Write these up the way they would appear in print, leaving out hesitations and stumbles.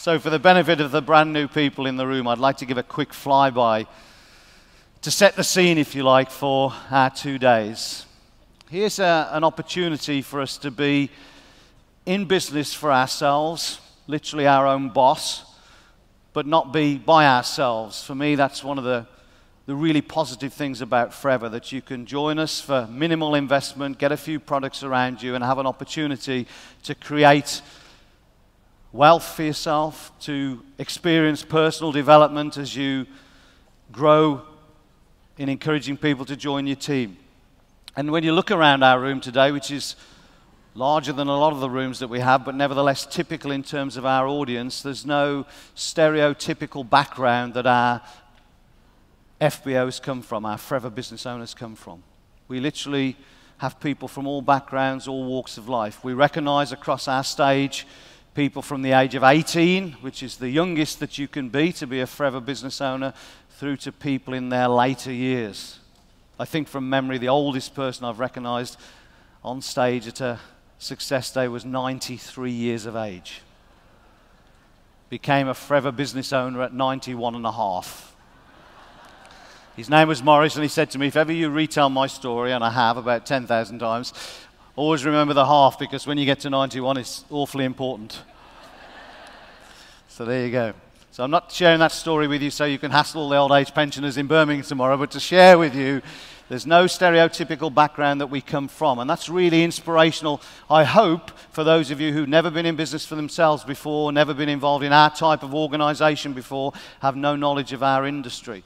So for the benefit of the brand new people in the room, I'd like to give a quick flyby to set the scene, if you like, for our 2 days. Here's an opportunity for us to be in business for ourselves, literally our own boss, but not be by ourselves. For me, that's one of the really positive things about Forever, that you can join us for minimal investment, get a few products around you, and have an opportunity to create wealth for yourself, to experience personal development as you grow in encouraging people to join your team. And when you look around our room today, which is larger than a lot of the rooms that we have, but nevertheless typical in terms of our audience, there's no stereotypical background that our FBOs come from, our Forever Business Owners come from. We literally have people from all backgrounds, all walks of life. We recognize across our stage people from the age of 18, which is the youngest that you can be to be a Forever Business Owner, through to people in their later years. I think from memory, the oldest person I've recognized on stage at a Success Day was 93 years of age. Became a Forever Business Owner at 91 and a half. His name was Morris, and he said to me, if ever you retell my story, and I have about 10,000 times, always remember the half, because when you get to 91, it's awfully important. So there you go. So I'm not sharing that story with you so you can hassle all the old age pensioners in Birmingham tomorrow, but to share with you, there's no stereotypical background that we come from. And that's really inspirational, I hope, for those of you who've never been in business for themselves before, never been involved in our type of organization before, have no knowledge of our industry.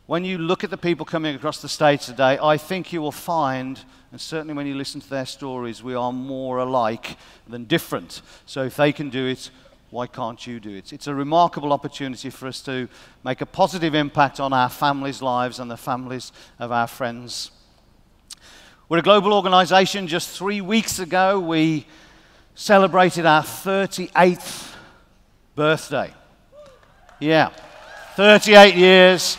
When you look at the people coming across the stage today, I think you will find, and certainly when you listen to their stories, we are more alike than different. So if they can do it, why can't you do it? It's a remarkable opportunity for us to make a positive impact on our families' lives and the families of our friends. We're a global organization. Just 3 weeks ago, we celebrated our 38th birthday. Yeah, 38 years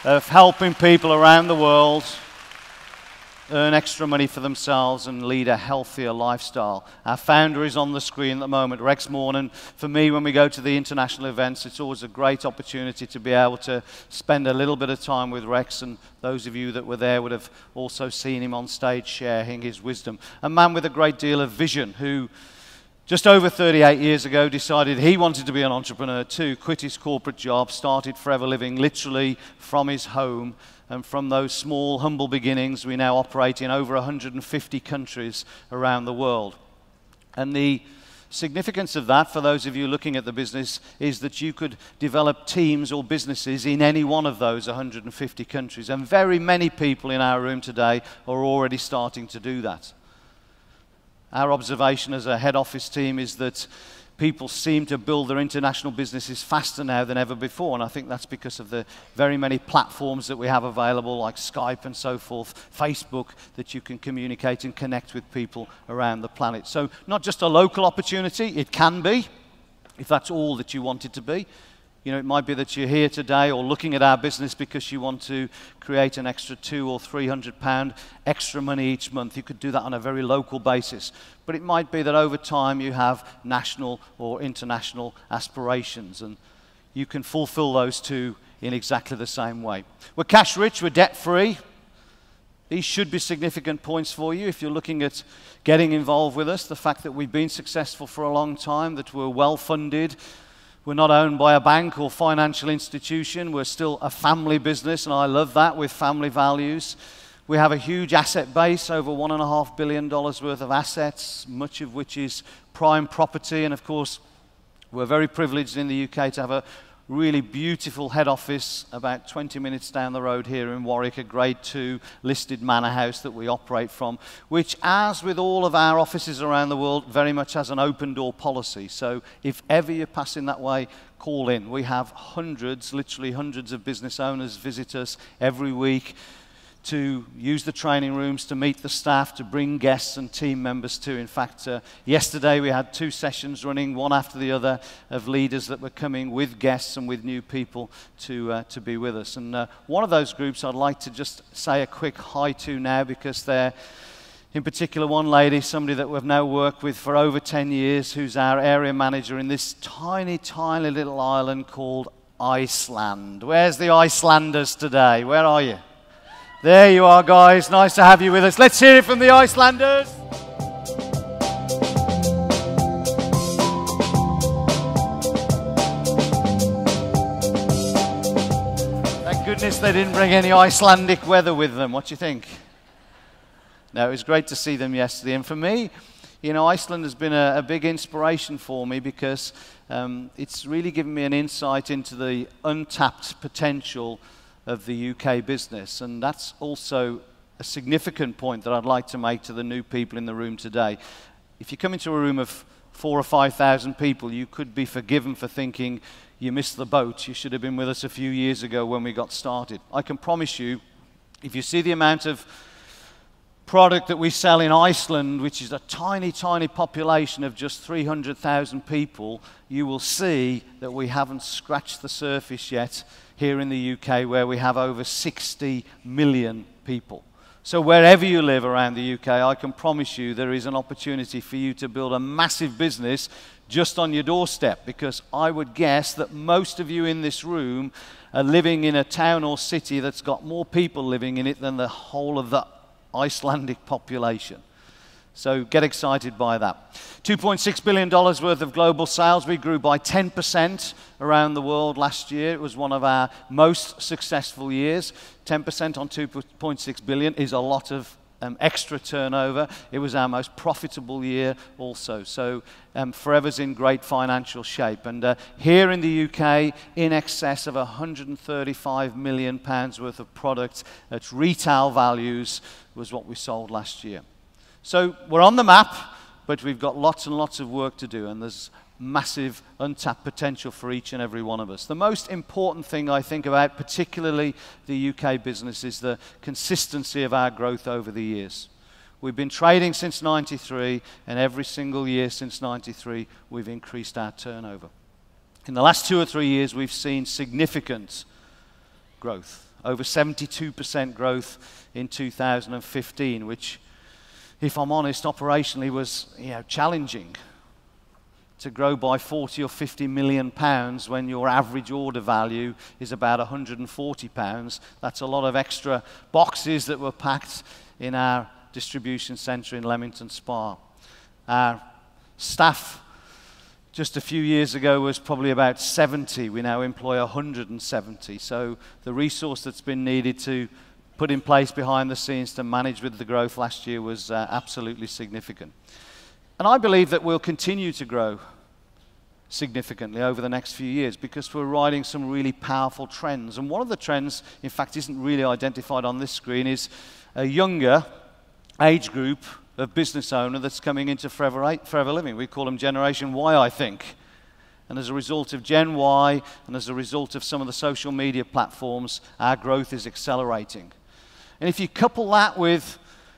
of helping people around the world earn extra money for themselves and lead a healthier lifestyle. Our founder is on the screen at the moment, Rex Mornan. For me, when we go to the international events, it's always a great opportunity to be able to spend a little bit of time with Rex, and those of you that were there would have also seen him on stage sharing his wisdom. A man with a great deal of vision who, just over 38 years ago, decided he wanted to be an entrepreneur too, quit his corporate job, started Forever Living literally from his home, and from those small, humble beginnings, we now operate in over 150 countries around the world. And the significance of that, for those of you looking at the business, is that you could develop teams or businesses in any one of those 150 countries, and very many people in our room today are already starting to do that. Our observation as a head office team is that people seem to build their international businesses faster now than ever before, and I think that's because of the very many platforms that we have available, like Skype and so forth, Facebook, that you can communicate and connect with people around the planet. So not just a local opportunity, it can be, if that's all that you want it to be. You know, it might be that you're here today or looking at our business because you want to create an extra £200 or £300 extra money each month. You could do that on a very local basis. But it might be that over time you have national or international aspirations, and you can fulfill those two in exactly the same way. We're cash rich, we're debt free. These should be significant points for you if you're looking at getting involved with us. The fact that we've been successful for a long time, that we're well funded. We're not owned by a bank or financial institution. We're still a family business, and I love that, with family values. We have a huge asset base, over $1.5 billion worth of assets, much of which is prime property. And of course, we're very privileged in the UK to have a really beautiful head office about 20 minutes down the road here in Warwick, a Grade 2 listed manor house that we operate from, which, as with all of our offices around the world, very much has an open door policy. So if ever you're passing that way, call in. We have hundreds, literally hundreds of business owners visit us every week to use the training rooms, to meet the staff, to bring guests and team members too. In fact, yesterday we had 2 sessions running, one after the other, of leaders that were coming with guests and with new people to be with us. And one of those groups I'd like to just say a quick hi to now, because they're In particular, one lady, somebody that we've now worked with for over 10 years, who's our area manager in this tiny, tiny little island called Iceland. Where's the Icelanders today? Where are you? There you are, guys. Nice to have you with us. Let's hear it from the Icelanders. Thank goodness they didn't bring any Icelandic weather with them. What do you think? No, it was great to see them yesterday. And for me, Iceland has been a big inspiration for me because it's really given me an insight into the untapped potential of the UK business. And that's also a significant point that I'd like to make to the new people in the room today. If you come into a room of 4,000 or 5,000 people, you could be forgiven for thinking you missed the boat. You should have been with us a few years ago when we got started. I can promise you, if you see the amount of product that we sell in Iceland, which is a tiny, tiny population of just 300,000 people, you will see that we haven't scratched the surface yet here in the UK, where we have over 60 million people. So wherever you live around the UK, I can promise you there is an opportunity for you to build a massive business just on your doorstep, because I would guess that most of you in this room are living in a town or city that's got more people living in it than the whole of the Icelandic population. So get excited by that. $2.6 billion worth of global sales. We grew by 10% around the world last year. It was one of our most successful years. 10% on 2.6 billion is a lot of extra turnover. It was our most profitable year also. So Forever's in great financial shape. And here in the UK, in excess of £135 million worth of product at retail values was what we sold last year. So we're on the map, but we've got lots and lots of work to do, and there's massive untapped potential for each and every one of us. The most important thing I think about, particularly the UK business, is the consistency of our growth over the years. We've been trading since '93, and every single year since '93, we've increased our turnover. In the last 2 or 3 years, we've seen significant growth, over 72% growth in 2015, which, if I'm honest, operationally was challenging. To grow by 40 or 50 million pounds when your average order value is about 140 pounds, that's a lot of extra boxes that were packed in our distribution centre in Leamington Spa. Our staff just a few years ago was probably about 70. We now employ 170. So the resource that's been needed to put in place behind the scenes to manage with the growth last year was absolutely significant. And I believe that we'll continue to grow significantly over the next few years because we're riding some really powerful trends. And one of the trends, in fact, isn't really identified on this screen, is a younger age group of business owner that's coming into forever living. We call them Generation Y, I think. And as a result of Gen Y and as a result of some of the social media platforms, our growth is accelerating. And if you couple that with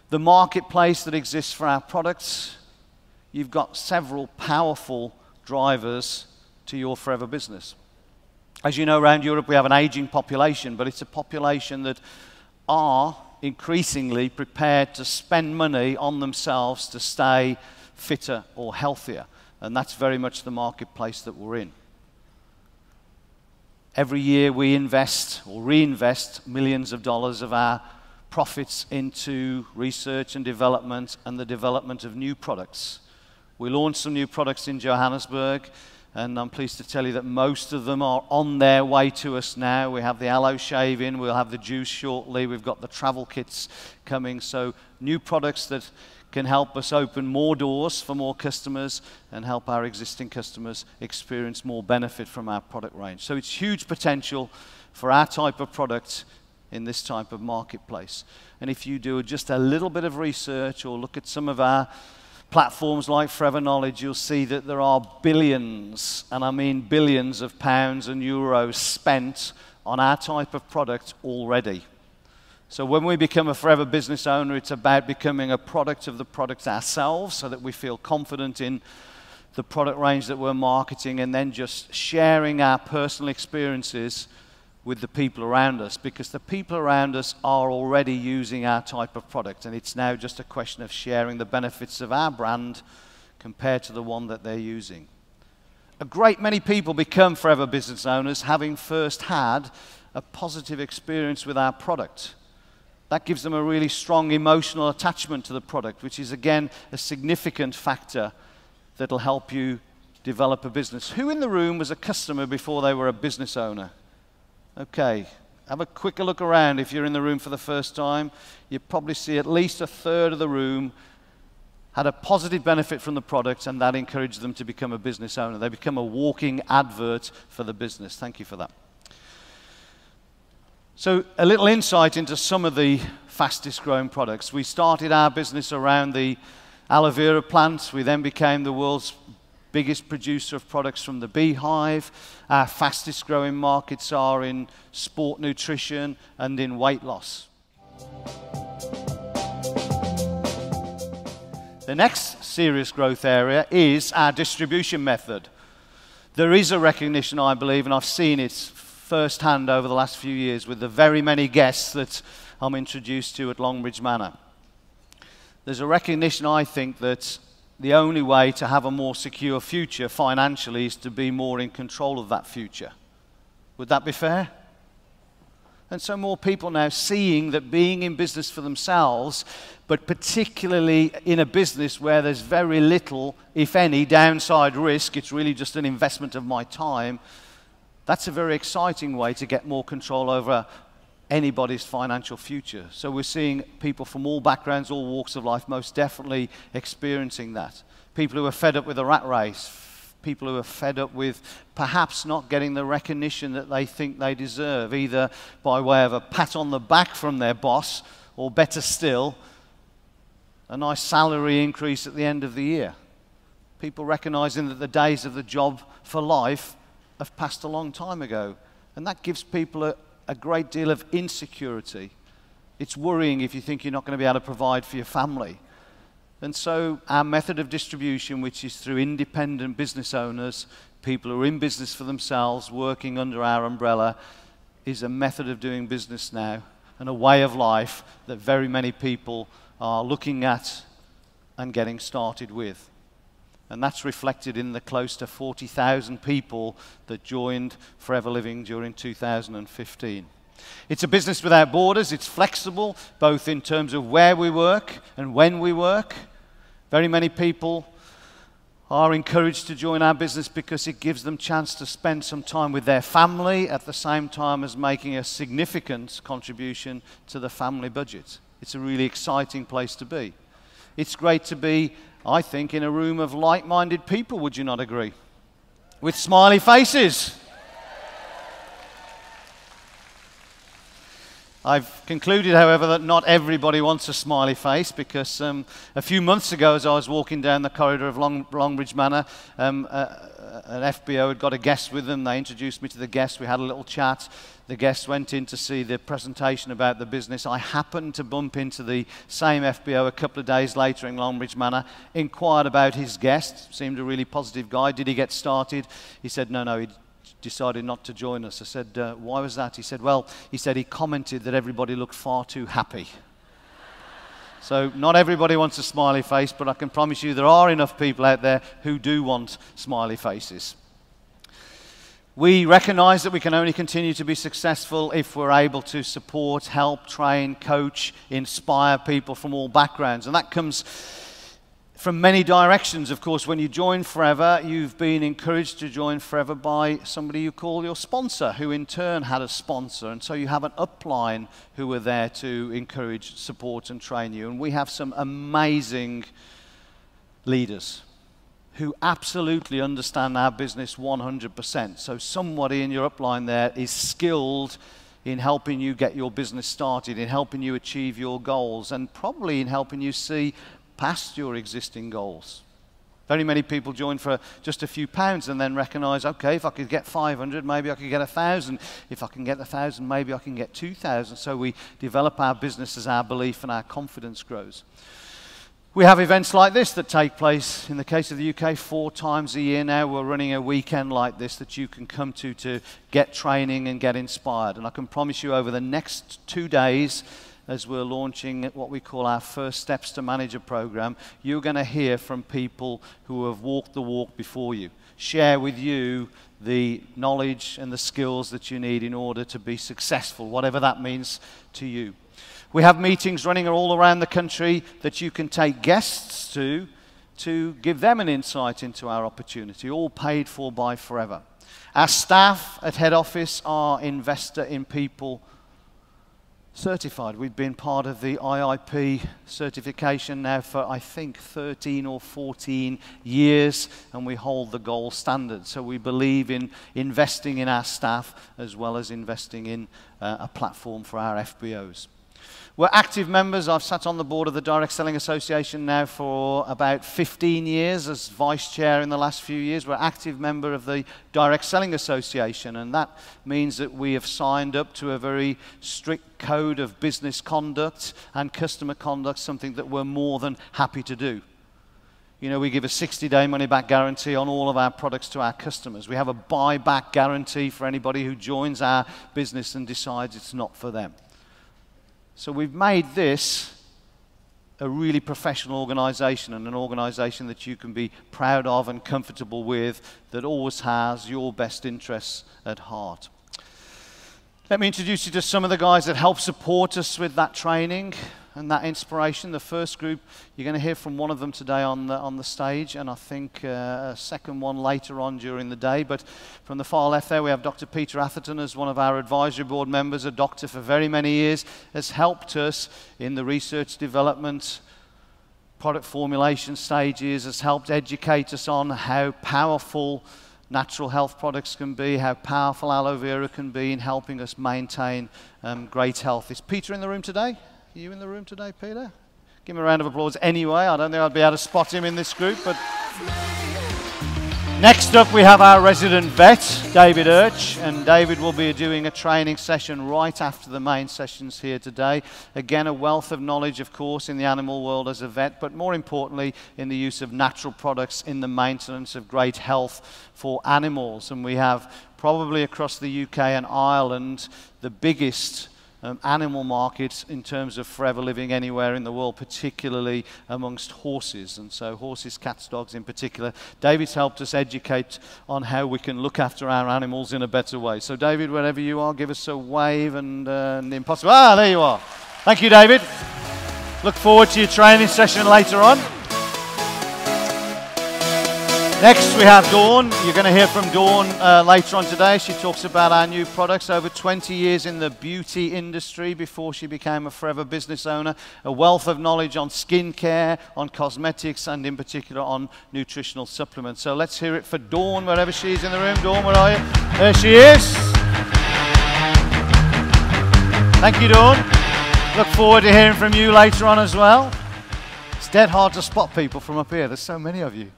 the marketplace that exists for our products, you've got several powerful drivers to your forever business. As you know, around Europe we have an aging population, but it's a population that are increasingly prepared to spend money on themselves to stay fitter or healthier. And that's very much the marketplace that we're in. Every year we invest or reinvest millions of dollars of our profits into research and development and the development of new products. We launched some new products in Johannesburg, and I'm pleased to tell you that most of them are on their way to us now. We have the aloe shaving, we'll have the juice shortly, we've got the travel kits coming. So new products that can help us open more doors for more customers and help our existing customers experience more benefit from our product range. So it's huge potential for our type of product in this type of marketplace. And if you do just a little bit of research or look at some of our platforms like Forever Knowledge, you'll see that there are billions, and I mean billions of pounds and euros spent on our type of product already. So when we become a forever business owner, it's about becoming a product of the product ourselves so that we feel confident in the product range that we're marketing, and then just sharing our personal experiences with the people around us, because the people around us are already using our type of product, and it's now just a question of sharing the benefits of our brand compared to the one that they're using. A great many people become forever business owners having first had a positive experience with our product. That gives them a really strong emotional attachment to the product, which is again a significant factor that'll help you develop a business. Who in the room was a customer before they were a business owner? Okay, have a quick look around. If you're in the room for the first time, you probably see at least a third of the room had a positive benefit from the product, and that encouraged them to become a business owner. They become a walking advert for the business. Thank you for that. So a little insight into some of the fastest growing products. We started our business around the aloe vera plants. We then became the world's biggest producer of products from the beehive. Our fastest growing markets are in sport nutrition and in weight loss. The next serious growth area is our distribution method. There is a recognition, I believe, and I've seen it firsthand over the last few years with the very many guests that I'm introduced to at Longbridge Manor. There's a recognition, I think, that the only way to have a more secure future financially is to be more in control of that future. Would that be fair? And so more people now seeing that being in business for themselves, but particularly in a business where there's very little, if any, downside risk, it's really just an investment of my time, that's a very exciting way to get more control over anybody's financial future. So we're seeing people from all backgrounds, all walks of life, most definitely experiencing that. People who are fed up with the rat race, people who are fed up with perhaps not getting the recognition that they think they deserve, either by way of a pat on the back from their boss, or better still, a nice salary increase at the end of the year. People recognizing that the days of the job for life have passed a long time ago. And that gives people a great deal of insecurity. It's worrying if you think you're not going to be able to provide for your family. And so our method of distribution, which is through independent business owners, people who are in business for themselves, working under our umbrella, is a method of doing business now and a way of life that very many people are looking at and getting started with. And that's reflected in the close to 40,000 people that joined Forever Living during 2015. It's a business without borders. It's flexible, both in terms of where we work and when we work. Very many people are encouraged to join our business because it gives them a chance to spend some time with their family at the same time as making a significant contribution to the family budget. It's a really exciting place to be. It's great to be, I think, in a room of like-minded people, would you not agree? With smiley faces. I've concluded, however, that not everybody wants a smiley face, because a few months ago, as I was walking down the corridor of Longbridge Manor, an FBO had got a guest with them. They introduced me to the guest. We had a little chat. The guest went in to see the presentation about the business. I happened to bump into the same FBO a couple of days later in Longbridge Manor, inquired about his guest, seemed a really positive guy. Did he get started? He said, no, he decided not to join us. I said, why was that? He said, well, he commented that everybody looked far too happy. So not everybody wants a smiley face, but I can promise you there are enough people out there who do want smiley faces. We recognize that we can only continue to be successful if we're able to support, help, train, coach, inspire people from all backgrounds. And that comes from many directions. Of course, when you join Forever, you've been encouraged to join Forever by somebody you call your sponsor, who in turn had a sponsor. And so you have an upline who are there to encourage, support, and train you. And we have some amazing leaders who absolutely understand our business 100%. So somebody in your upline there is skilled in helping you get your business started, in helping you achieve your goals, and probably in helping you see past your existing goals. Very many people join for just a few pounds and then recognize, okay, if I could get 500, maybe I could get 1,000. If I can get 1,000, maybe I can get 2,000. So we develop our business as our belief and our confidence grows. We have events like this that take place, in the case of the UK, 4 times a year now. We're running a weekend like this that you can come to get training and get inspired. And I can promise you over the next 2 days, as we're launching what we call our First Steps to Manager program, you're going to hear from people who have walked the walk before you, share with you the knowledge and the skills that you need in order to be successful, whatever that means to you. We have meetings running all around the country that you can take guests to give them an insight into our opportunity, all paid for by Forever. Our staff at head office are Investor in People certified. We've been part of the IIP certification now for, I think, 13 or 14 years, and we hold the gold standard. So we believe in investing in our staff as well as investing in a platform for our FBOs. We're active members. I've sat on the board of the Direct Selling Association now for about 15 years as vice chair in the last few years. We're an active member of the Direct Selling Association, and that means that we have signed up to a very strict code of business conduct and customer conduct, something that we're more than happy to do. You know, we give a 60-day money-back guarantee on all of our products to our customers. We have a buy-back guarantee for anybody who joins our business and decides it's not for them. So we've made this a really professional organization, and an organization that you can be proud of and comfortable with, that always has your best interests at heart. Let me introduce you to some of the guys that help support us with that training and that inspiration. The first group, you're going to hear from one of them today on the stage, and I think a second one later on during the day. But from the far left there, we have Dr. Peter Atherton as one of our advisory board members, a doctor for very many years, has helped us in the research development, product formulation stages, has helped educate us on how powerful natural health products can be, how powerful aloe vera can be in helping us maintain great health. Is Peter in the room today? Are you in the room today, Peter? Give him a round of applause anyway. I don't think I'd be able to spot him in this group. But next up, we have our resident vet, David Urch, and David will be doing a training session right after the main sessions here today. Again, a wealth of knowledge, of course, in the animal world as a vet, but more importantly, in the use of natural products in the maintenance of great health for animals. And we have probably across the UK and Ireland the biggest animal markets in terms of forever living anywhere in the world, particularly amongst horses. And so horses, cats, dogs in particular. David's helped us educate on how we can look after our animals in a better way. So David, wherever you are, give us a wave and the impossible. Ah, there you are. Thank you, David. Look forward to your training session later on. Next we have Dawn. You're going to hear from Dawn later on today. She talks about our new products. Over 20 years in the beauty industry before she became a Forever business owner. A wealth of knowledge on skincare, on cosmetics, and in particular on nutritional supplements. So let's hear it for Dawn, wherever she is in the room. Dawn, where are you? There she is. Thank you, Dawn. Look forward to hearing from you later on as well. It's dead hard to spot people from up here. There's so many of you.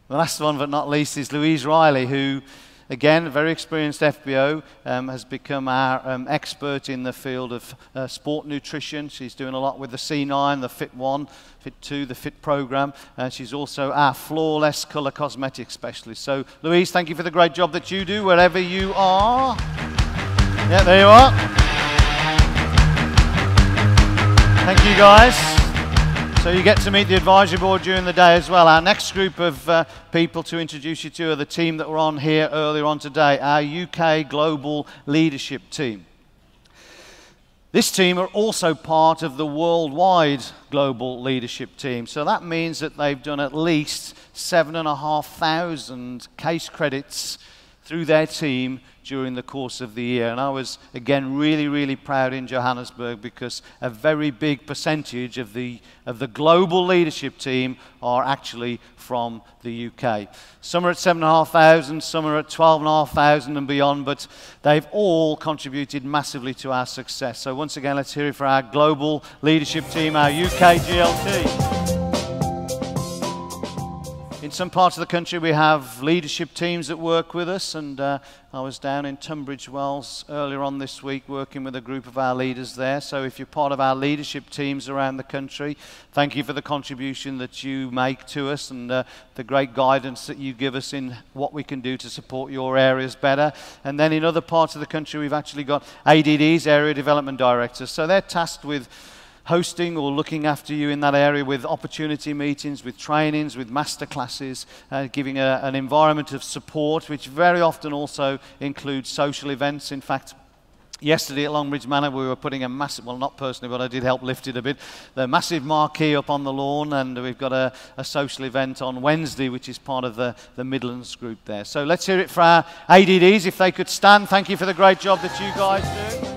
The last one but not least is Louise Riley, who, again, a very experienced FBO, has become our expert in the field of sport nutrition. She's doing a lot with the C9, the Fit 1, Fit 2, the Fit program, and she's also our flawless colour cosmetics specialist. So, Louise, thank you for the great job that you do wherever you are. Yeah, there you are. Thank you, guys. So you get to meet the advisory board during the day as well. Our next group of people to introduce you to are the team that were on here earlier on today, our UK Global Leadership Team. This team are also part of the worldwide Global Leadership Team. So that means that they've done at least 7,500 case credits through their team during the course of the year. And I was, again, really, really proud in Johannesburg because a very big percentage of the global leadership team are actually from the UK. Some are at 7,500, some are at 12,500 and beyond, but they've all contributed massively to our success. So once again, let's hear it for our global leadership team, our UK GLT. In some parts of the country, we have leadership teams that work with us, and I was down in Tunbridge Wells earlier on this week working with a group of our leaders there. So if you're part of our leadership teams around the country, thank you for the contribution that you make to us and the great guidance that you give us in what we can do to support your areas better. And then in other parts of the country, we've actually got ADDs, Area Development Directors. So they're tasked with hosting or looking after you in that area with opportunity meetings, with trainings, with master classes, giving an environment of support, which very often also includes social events. In fact, yesterday at Longbridge Manor, we were putting a massive, well, not personally, but I did help lift it a bit, the massive marquee up on the lawn, and we've got a social event on Wednesday, which is part of the Midlands group there. So let's hear it for our ADDs, if they could stand. Thank you for the great job that you guys do.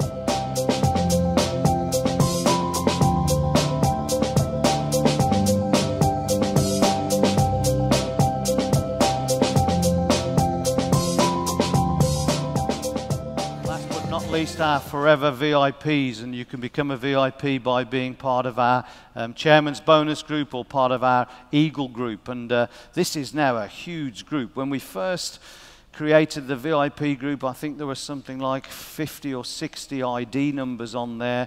Least our forever VIPs, and you can become a VIP by being part of our Chairman's Bonus group or part of our Eagle group, and this is now a huge group. When we first created the VIP group, I think there was something like 50 or 60 ID numbers on there.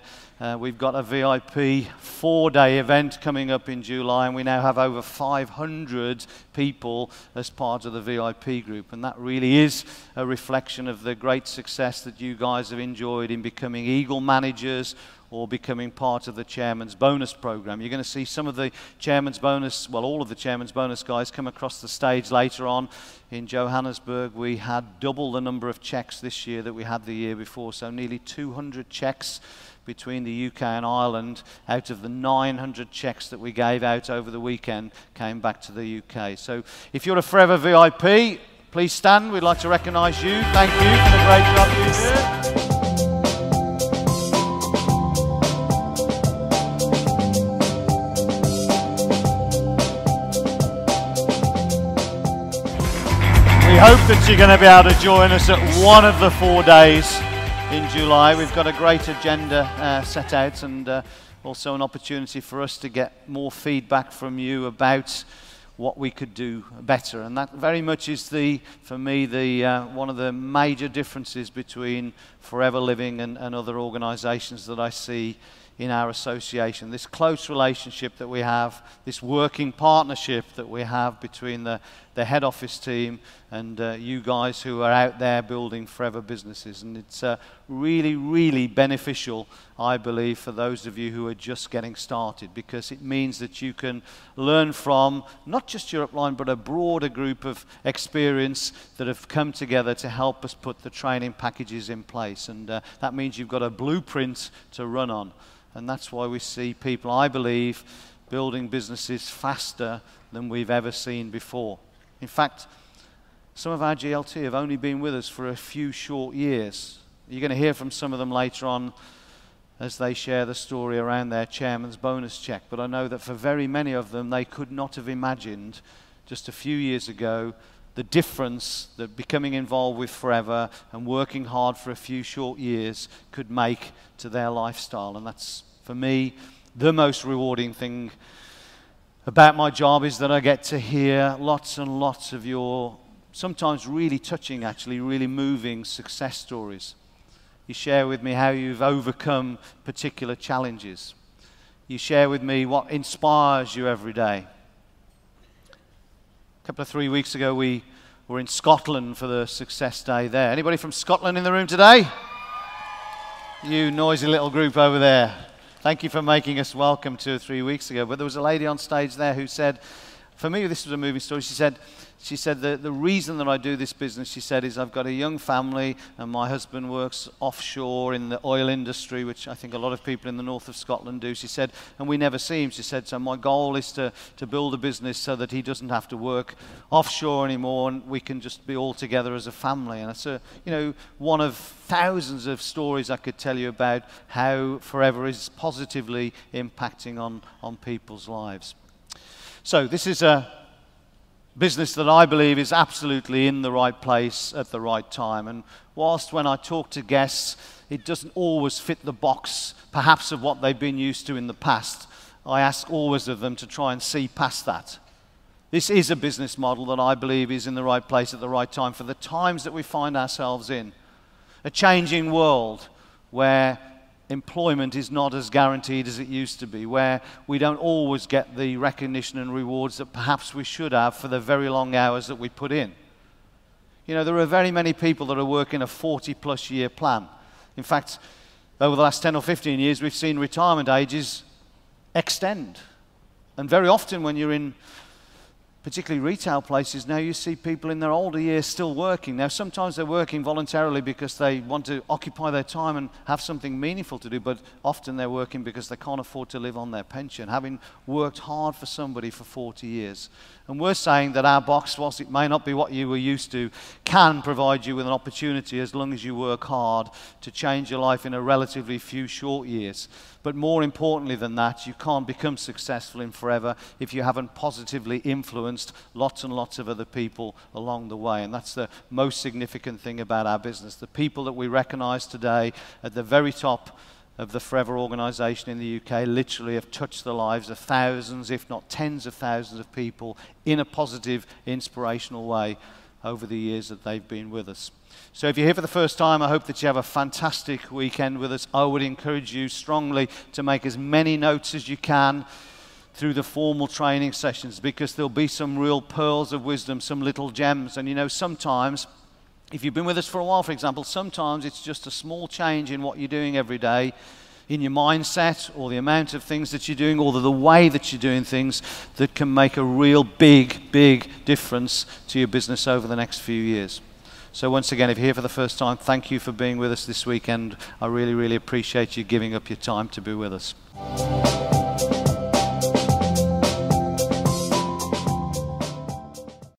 We've got a VIP 4-day event coming up in July, and we now have over 500 people as part of the VIP group, and that really is a reflection of the great success that you guys have enjoyed in becoming Eagle managers or becoming part of the Chairman's Bonus program. You're going to see some of the Chairman's Bonus, well, all of the Chairman's Bonus guys come across the stage later on. In Johannesburg, we had double the number of checks this year that we had the year before, so nearly 200 checks between the UK and Ireland out of the 900 checks that we gave out over the weekend came back to the UK. So if you're a forever VIP, please stand. We'd like to recognise you. Thank you for the great job you did. We hope that you're going to be able to join us at one of the 4 days in July. We've got a great agenda set out, and also an opportunity for us to get more feedback from you about what we could do better. And that very much is for me, one of the major differences between Forever Living and other organisations that I see in our association. This close relationship that we have, this working partnership that we have between the head office team and you guys who are out there building forever businesses. And it's really, really beneficial, I believe, for those of you who are just getting started, because it means that you can learn from not just your upline, but a broader group of experience that have come together to help us put the training packages in place. And that means you've got a blueprint to run on. And that's why we see people, I believe, building businesses faster than we've ever seen before. In fact, some of our GLT have only been with us for a few short years. You're going to hear from some of them later on as they share the story around their Chairman's Bonus check. But I know that for very many of them, they could not have imagined just a few years ago the difference that becoming involved with Forever and working hard for a few short years could make to their lifestyle. And that's, for me, the most rewarding thing about my job, is that I get to hear lots and lots of your, sometimes really touching, actually, really moving success stories. You share with me how you've overcome particular challenges. You share with me what inspires you every day. A couple of 3 weeks ago, we were in Scotland for the Success Day there. Anybody from Scotland in the room today? You noisy little group over there. Thank you for making us welcome 2 or 3 weeks ago. But there was a lady on stage there who said, for me, this was a moving story. She said the reason that I do this business, she said, is I've got a young family and my husband works offshore in the oil industry, which I think a lot of people in the north of Scotland do. She said, and we never see him. She said, so my goal is to build a business so that he doesn't have to work offshore anymore and we can just be all together as a family. And it's one of thousands of stories I could tell you about how Forever is positively impacting on people's lives. So this is a business that I believe is absolutely in the right place at the right time. And whilst when I talk to guests, it doesn't always fit the box, perhaps, of what they've been used to in the past, I ask always of them to try and see past that. This is a business model that I believe is in the right place at the right time for the times that we find ourselves in. A changing world where employment is not as guaranteed as it used to be, where we don't always get the recognition and rewards that perhaps we should have for the very long hours that we put in. You know, there are very many people that are working a 40-plus year plan. In fact, over the last 10 or 15 years, we've seen retirement ages extend. And very often when you're in particularly retail places now, you see people in their older years still working. Now, sometimes they're working voluntarily because they want to occupy their time and have something meaningful to do, but often they're working because they can't afford to live on their pension, having worked hard for somebody for 40 years. And we're saying that our box, whilst it may not be what you were used to, can provide you with an opportunity as long as you work hard to change your life in a relatively few short years. But more importantly than that, you can't become successful in forever if you haven't positively influenced lots and lots of other people along the way. And that's the most significant thing about our business. The people that we recognize today at the very top of the Forever organization in the UK literally have touched the lives of thousands, if not tens of thousands of people in a positive, inspirational way over the years that they've been with us. So if you're here for the first time, I hope that you have a fantastic weekend with us. I would encourage you strongly to make as many notes as you can through the formal training sessions, because there'll be some real pearls of wisdom, some little gems. And you know, sometimes, if you've been with us for a while, for example, sometimes it's just a small change in what you're doing every day, in your mindset, or the amount of things that you're doing, or the way that you're doing things, that can make a real big, big difference to your business over the next few years. So once again, if you're here for the first time, thank you for being with us this weekend. I really, really appreciate you giving up your time to be with us.